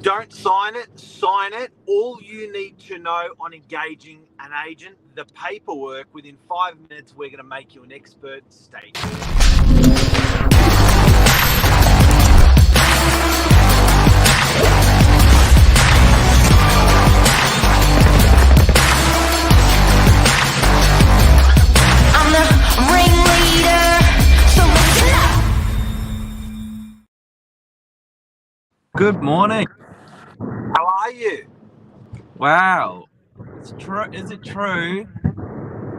Don't sign it, sign it. All you need to know on engaging an agent, the paperwork, within 5 minutes, we're going to make you an expert. Stay tuned. Good morning. How are you? Wow. It's true. Is it true?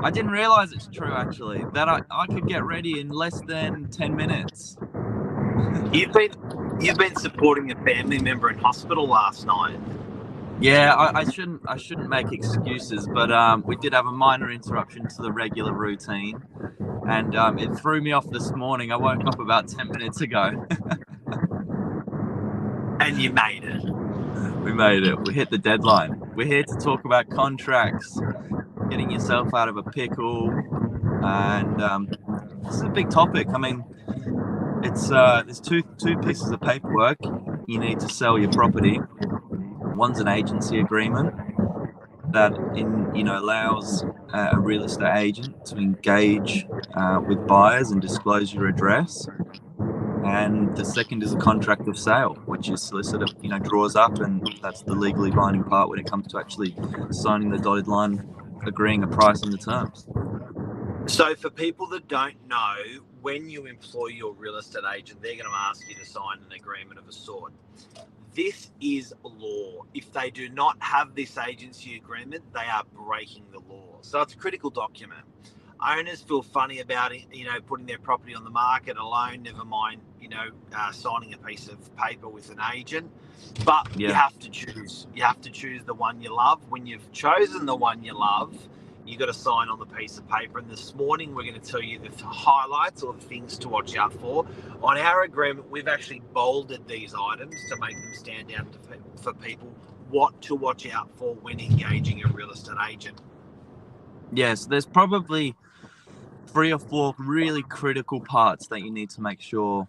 I didn't realize it's true, actually, that I could get ready in less than 10 minutes. You've been supporting a family member in hospital last night. Yeah, I shouldn't make excuses, but we did have a minor interruption to the regular routine, and it threw me off this morning. I woke up about 10 minutes ago. And you made it. We made it. We hit the deadline. We're here to talk about contracts, getting yourself out of a pickle, and this is a big topic. I mean, it's there's two pieces of paperwork you need to sell your property. One's an agency agreement that allows a real estate agent to engage with buyers and disclose your address. And the second is a contract of sale, which is solicitor, draws up, and that's the legally binding part when it comes to actually signing the dotted line, agreeing a price and the terms. So for people that don't know, when you employ your real estate agent, they're going to ask you to sign an agreement of a sort. This is law. If they do not have this agency agreement, they are breaking the law. So it's a critical document. Owners feel funny about it, putting their property on the market alone, never mind, signing a piece of paper with an agent. But Yeah. You have to choose. You have to choose the one you love. When you've chosen the one you love, you got to sign on the piece of paper. And this morning, we're going to tell you the highlights or the things to watch out for. On our agreement, we've actually bolded these items to make them stand out for people what to watch out for when engaging a real estate agent. Yes, there's probably 3 or 4 really critical parts that you need to make sure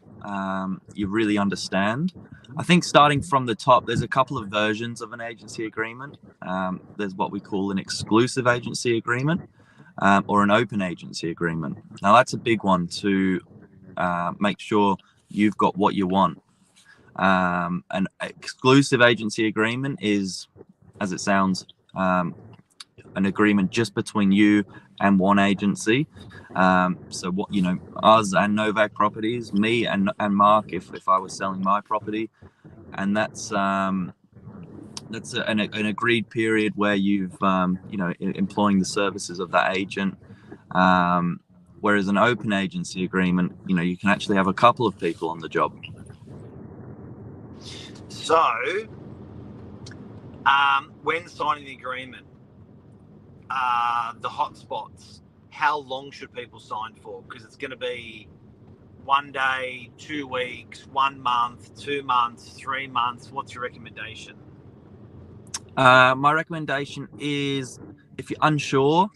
you really understand. I think starting from the top, there's a couple of versions of an agency agreement. There's what we call an exclusive agency agreement or an open agency agreement. Now, that's a big one to make sure you've got what you want. An exclusive agency agreement is, as it sounds, an agreement just between you and one agency. So what us and Novak Properties, me and Mark, if I was selling my property, and that's an agreed period where you've employing the services of that agent. Whereas an open agency agreement, you can actually have a couple of people on the job. So when signing the agreement, the hotspots, how long should people sign for? Because it's going to be 1 day, 2 weeks, 1 month, 2 months, 3 months. What's your recommendation? My recommendation is, if you're unsure,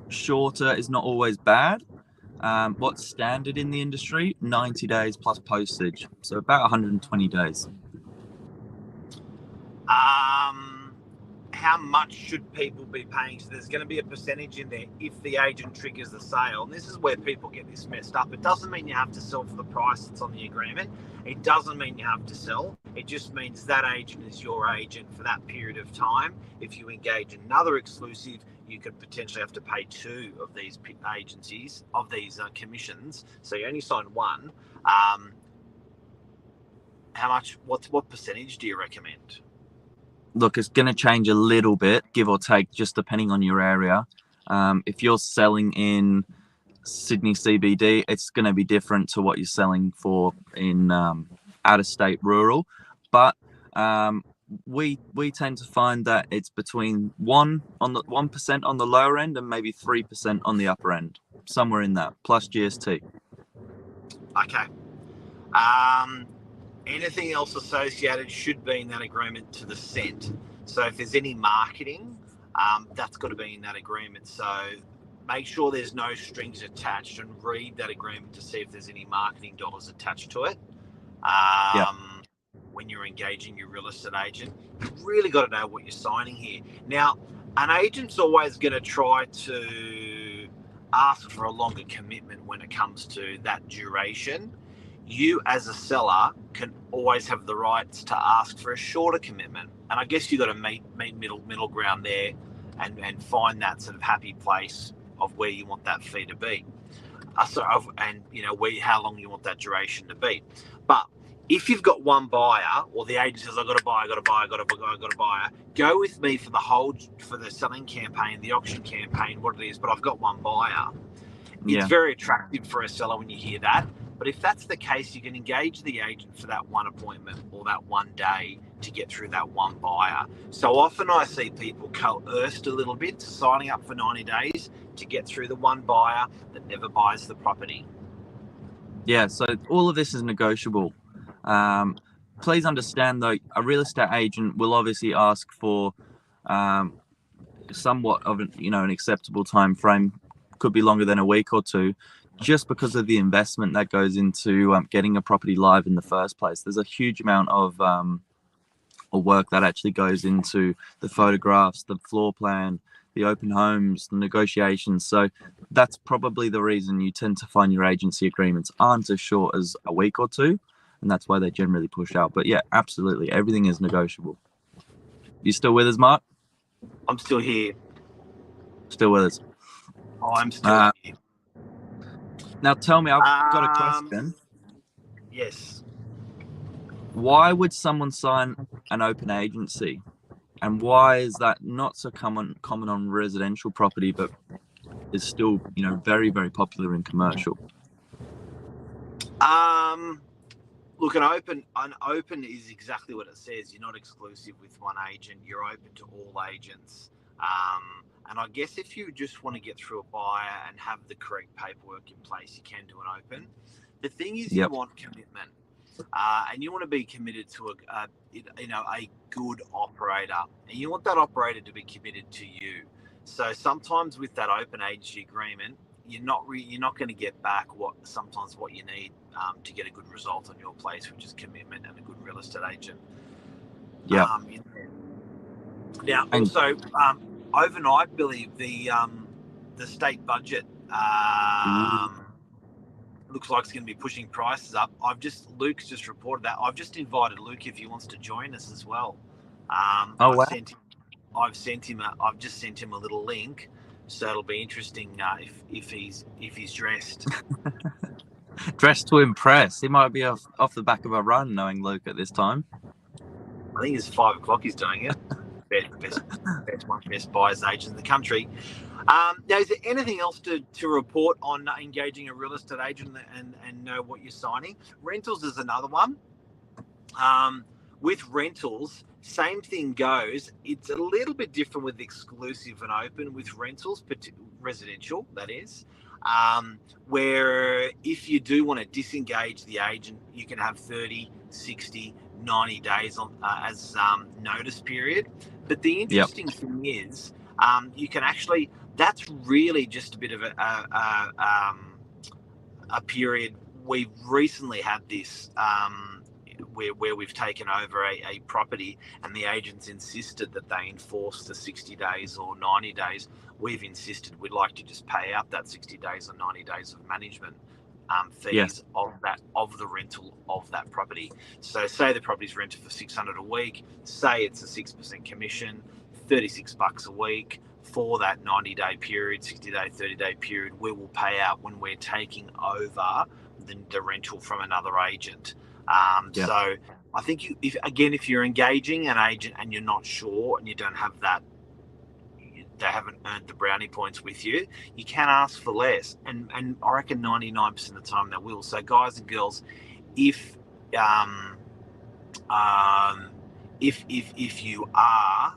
shorter is not always bad. What's standard in the industry? 90 days plus postage, so about 120 days. How much should people be paying? So there's going to be a percentage in there if the agent triggers the sale. And this is where people get this messed up. It doesn't mean you have to sell for the price that's on the agreement. It doesn't mean you have to sell. It just means that agent is your agent for that period of time. If you engage another exclusive, you could potentially have to pay 2 of these agencies, of these commissions. So you only sign one. How much? What percentage do you recommend? Look, it's going to change a little bit, give or take, just depending on your area. If you're selling in Sydney CBD, it's going to be different to what you're selling for in out-of-state rural. But we tend to find that it's between 1% on the lower end and maybe 3% on the upper end, somewhere in that, plus GST. Okay. Anything else associated should be in that agreement to the cent. So if there's any marketing, that's got to be in that agreement. So make sure there's no strings attached and read that agreement to see if there's any marketing dollars attached to it. When when you're engaging your real estate agent. You've really got to know what you're signing here. Now, an agent's always going to try to ask for a longer commitment when it comes to that duration. You as a seller can always have the rights to ask for a shorter commitment. And I guess you've got to meet middle ground there and find that sort of happy place of where you want that fee to be. And how long you want that duration to be. But if you've got one buyer, or the agent says, I've got a buyer, go with me for the selling campaign, the auction campaign, what it is, but I've got one buyer. It's very attractive for a seller when you hear that. But if that's the case, you can engage the agent for that one appointment or that one day to get through that one buyer. So often I see people coerced a little bit to signing up for 90 days to get through the one buyer that never buys the property. Yeah, so all of this is negotiable. Please understand, though, a real estate agent will obviously ask for somewhat of an acceptable time frame. Could be longer than a week or two, just because of the investment that goes into getting a property live in the first place. There's a huge amount of work that actually goes into the photographs, the floor plan, the open homes, the negotiations. So that's probably the reason you tend to find your agency agreements aren't as short as a week or two, and that's why they generally push out. But yeah, absolutely, everything is negotiable. You still with us, Mark? I'm still here. Still with us? I'm still here. Now tell me, I've got a question. Yes. Why would someone sign an open agency? And why is that not so common on residential property, but is still, very, very popular in commercial? Look, an open is exactly what it says. You're not exclusive with one agent. You're open to all agents. And I guess if you just want to get through a buyer and have the correct paperwork in place, you can do an open. The thing is, you want commitment. And you want to be committed to a good operator, and you want that operator to be committed to you. So sometimes with that open agency agreement, you're not going to get back what you need to get a good result on your place, which is commitment and a good real estate agent. Now, also overnight, Billy, the state budget looks like it's going to be pushing prices up. Luke's just reported that. I've just invited Luke if he wants to join us as well. I've just sent him a little link, so it'll be interesting if he's dressed. Dressed to impress. He might be off the back of a run, knowing Luke at this time. I think it's 5 o'clock. He's doing it. Best buyers agent in the country. Now, is there anything else to report on engaging a real estate agent and know what you're signing? Rentals is another one. With rentals, same thing goes. It's a little bit different with exclusive and open with rentals, residential, that is, where if you do want to disengage the agent, you can have 30, 60, 90 days as notice period. But the interesting thing is, you can actually, that's really just a bit of a period. We've recently had this where we've taken over a property and the agents insisted that they enforce the 60 days or 90 days. We've insisted we'd like to just pay out that 60 days or 90 days of management fees of the rental of that property. So say the property's rented for $600 a week, say it's a 6% commission, $36 a week for that 90-day period, 60-day, 30-day period. We will pay out when we're taking over the rental from another agent. So I think if you're engaging an agent and you're not sure and you don't have that, they haven't earned the brownie points with you, you can ask for less. And I reckon 99% of the time they will. So guys and girls, if you are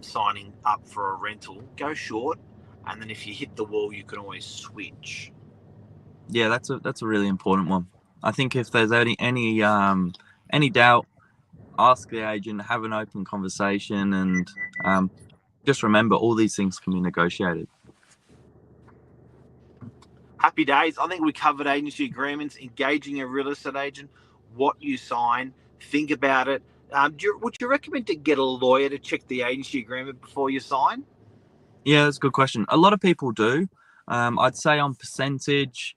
signing up for a rental, go short, and then if you hit the wall, you can always switch. Yeah, that's a really important one. I think if there's any doubt, ask the agent, have an open conversation, and just remember all these things can be negotiated. Happy days. I think we covered agency agreements, engaging a real estate agent, what you sign, think about it. Would you recommend to get a lawyer to check the agency agreement before you sign? Yeah, that's a good question. A lot of people do. I'd say on percentage,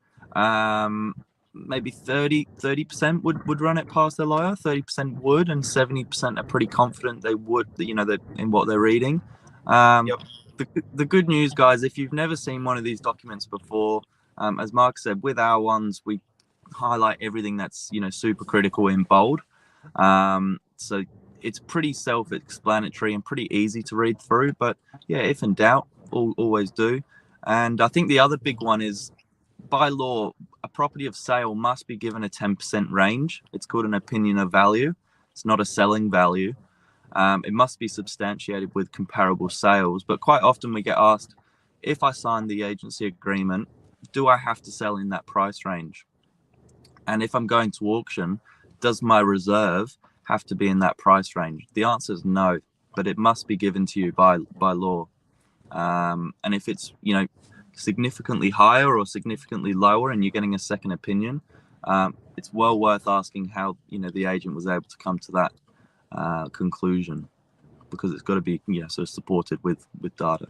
maybe 30% would run it past their lawyer. 30% would, and 70% are pretty confident they would, that in what they're reading. Yep. The good news, guys, if you've never seen one of these documents before, as Mark said, with our ones, we highlight everything that's, super critical in bold. So it's pretty self-explanatory and pretty easy to read through. But yeah, if in doubt, always do. And I think the other big one is, by law, a property of sale must be given a 10% range. It's called an opinion of value. It's not a selling value. It must be substantiated with comparable sales. But quite often we get asked, if I sign the agency agreement, do I have to sell in that price range? And if I'm going to auction, does my reserve have to be in that price range? The answer is no, but it must be given to you by law. And if it's, significantly higher or significantly lower and you're getting a second opinion, it's well worth asking how, the agent was able to come to that conclusion, because it's got to be, sort of supported with data.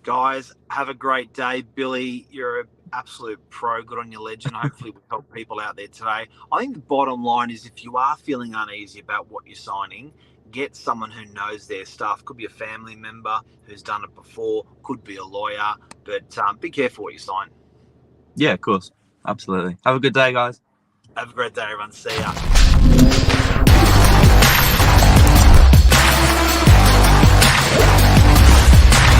Guys, have a great day. Billy, you're an absolute pro. Good on your legend. Hopefully we help people out there today. I think the bottom line is, if you are feeling uneasy about what you're signing, get someone who knows their stuff. Could be a family member who's done it before, could be a lawyer, but be careful what you sign. Yeah, of course. Absolutely. Have a good day, guys. Have a great day, everyone. See ya.